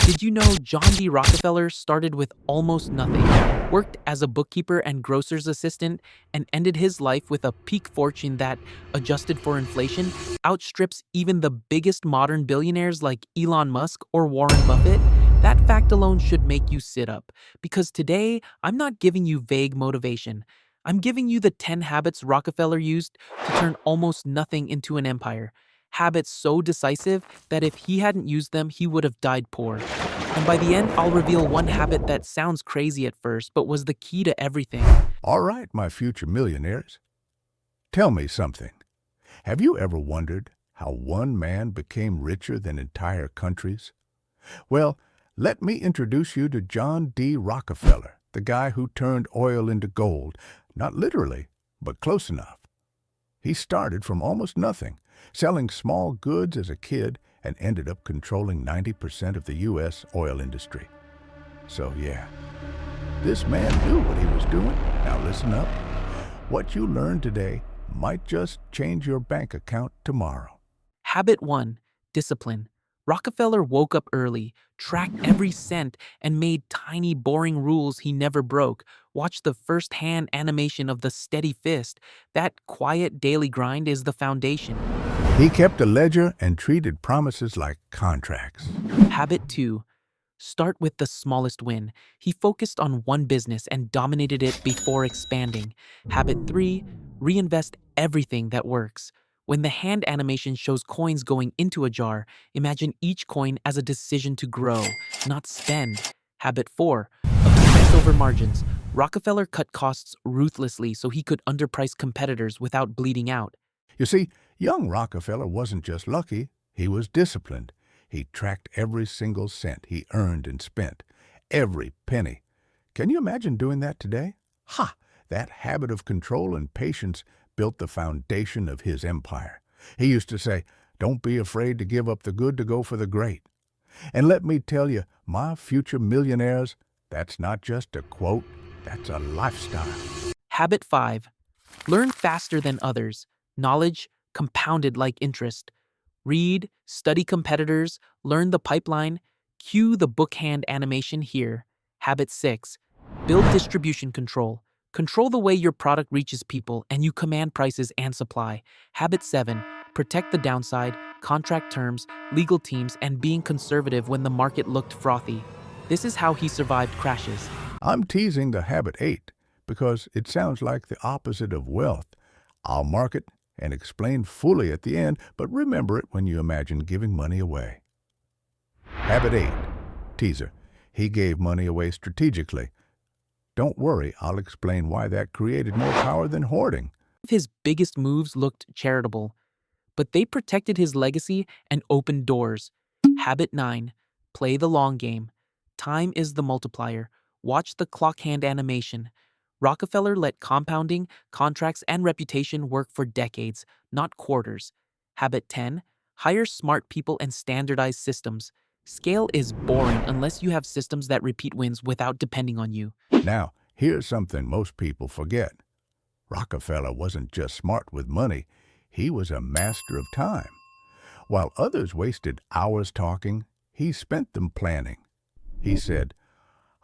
Did you know John D. Rockefeller started with almost nothing, worked as a bookkeeper and grocer's assistant, and ended his life with a peak fortune that, adjusted for inflation, outstrips even the biggest modern billionaires like Elon Musk or Warren Buffett? That fact alone should make you sit up, because today I'm not giving you vague motivation. I'm giving you the 10 habits Rockefeller used to turn almost nothing into an empire. Habits so decisive that if he hadn't used them, he would have died poor. And by the end, I'll reveal one habit that sounds crazy at first, but was the key to everything. All right, my future millionaires. Tell me something. Have you ever wondered how one man became richer than entire countries? Well, let me introduce you to John D. Rockefeller, the guy who turned oil into gold. Not literally, but close enough. He started from almost nothing, selling small goods as a kid, and ended up controlling 90% of the U.S. oil industry. So yeah, this man knew what he was doing. Now listen up. What you learn today might just change your bank account tomorrow. Habit 1. Discipline. Rockefeller woke up early, tracked every cent, and made tiny, boring rules he never broke. Watch the first-hand animation of the steady fist. That quiet daily grind is the foundation. He kept a ledger and treated promises like contracts. Habit 2. Start with the smallest win. He focused on one business and dominated it before expanding. Habit 3. Reinvest everything that works. When the hand animation shows coins going into a jar, imagine each coin as a decision to grow, not spend. Habit 4. Obsess over margins. Rockefeller cut costs ruthlessly so he could underprice competitors without bleeding out. You see, young Rockefeller wasn't just lucky, he was disciplined. He tracked every single cent he earned and spent, every penny. Can you imagine doing that today? Ha! That habit of control and patience built the foundation of his empire. He used to say, "Don't be afraid to give up the good to go for the great." And let me tell you, my future millionaires, that's not just a quote, that's a lifestyle. Habit 5. Learn faster than others. Knowledge compounded like interest. Read, study competitors, learn the pipeline, cue the book hand animation here. Habit 6. Build distribution control. Control the way your product reaches people and you command prices and supply. Habit 7. Protect the downside, contract terms, legal teams, and being conservative when the market looked frothy. This is how he survived crashes. I'm teasing the habit 8 because it sounds like the opposite of wealth. I'll mark it and explain fully at the end, but remember it when you imagine giving money away. Habit 8. Teaser. He gave money away strategically. Don't worry, I'll explain why that created more power than hoarding. His biggest moves looked charitable, but they protected his legacy and opened doors. Habit 9. Play the long game. Time is the multiplier. Watch the clock hand animation. Rockefeller let compounding, contracts, and reputation work for decades, not quarters. Habit 10. Hire smart people and standardize systems. Scale is boring unless you have systems that repeat wins without depending on you. Now, here's something most people forget. Rockefeller wasn't just smart with money, he was a master of time. While others wasted hours talking, he spent them planning. He said,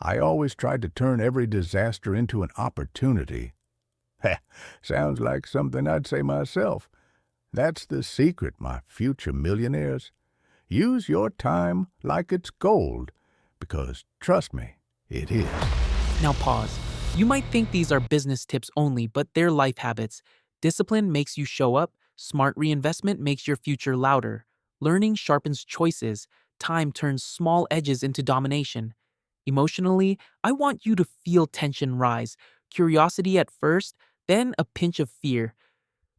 "I always tried to turn every disaster into an opportunity." Heh, sounds like something I'd say myself. That's the secret, my future millionaires. Use your time like it's gold, because trust me, it is. Now pause. You might think these are business tips only, but they're life habits. Discipline makes you show up. Smart reinvestment makes your future louder. Learning sharpens choices. Time turns small edges into domination. Emotionally, I want you to feel tension rise. Curiosity at first, then a pinch of fear.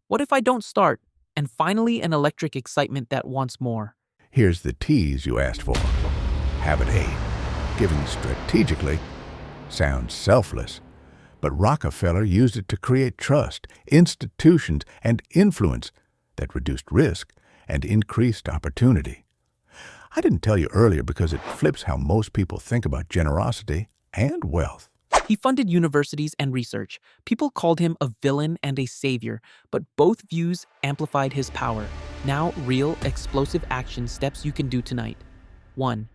What if I don't start? And finally, an electric excitement that wants more. Here's the tease you asked for. Habit 8. Giving strategically sounds selfless, but Rockefeller used it to create trust, institutions, and influence that reduced risk and increased opportunity. I didn't tell you earlier because it flips how most people think about generosity and wealth. He funded universities and research. People called him a villain and a savior, but both views amplified his power. Now, real, explosive action steps you can do tonight. 1.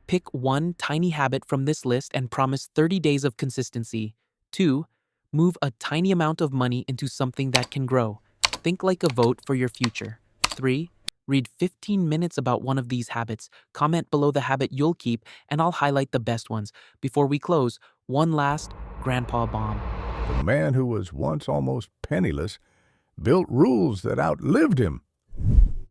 Pick one tiny habit from this list and promise 30 days of consistency. 2. Move a tiny amount of money into something that can grow. Think like a vote for your future. 3. Read 15 minutes about one of these habits. Comment below the habit you'll keep, and I'll highlight the best ones. Before we close, one last Grandpa Bomb. The man who was once almost penniless built rules that outlived him.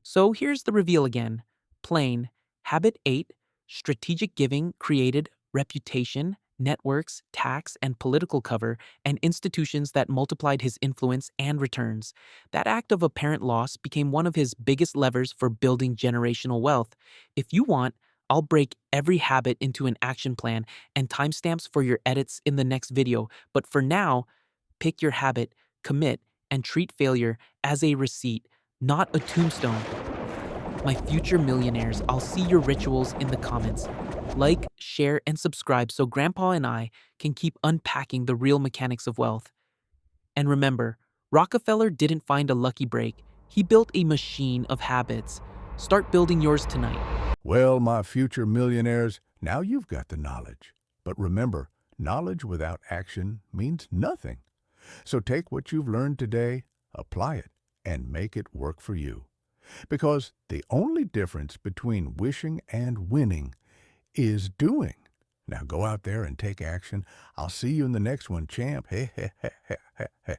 So here's the reveal again. Plain. Habit 8. Strategic giving created reputation, networks, tax, and political cover, and institutions that multiplied his influence and returns. That act of apparent loss became one of his biggest levers for building generational wealth. If you want, I'll break every habit into an action plan and timestamps for your edits in the next video. But for now, pick your habit, commit, and treat failure as a receipt, not a tombstone. My future millionaires, I'll see your rituals in the comments. Like, share, and subscribe so Grandpa and I can keep unpacking the real mechanics of wealth. And remember, Rockefeller didn't find a lucky break. He built a machine of habits. Start building yours tonight. Well, my future millionaires, now you've got the knowledge. But remember, knowledge without action means nothing. So take what you've learned today, apply it, and make it work for you. Because the only difference between wishing and winning is doing. Now go out there and take action. I'll see you in the next one, champ. Hey, hey, hey, hey, hey.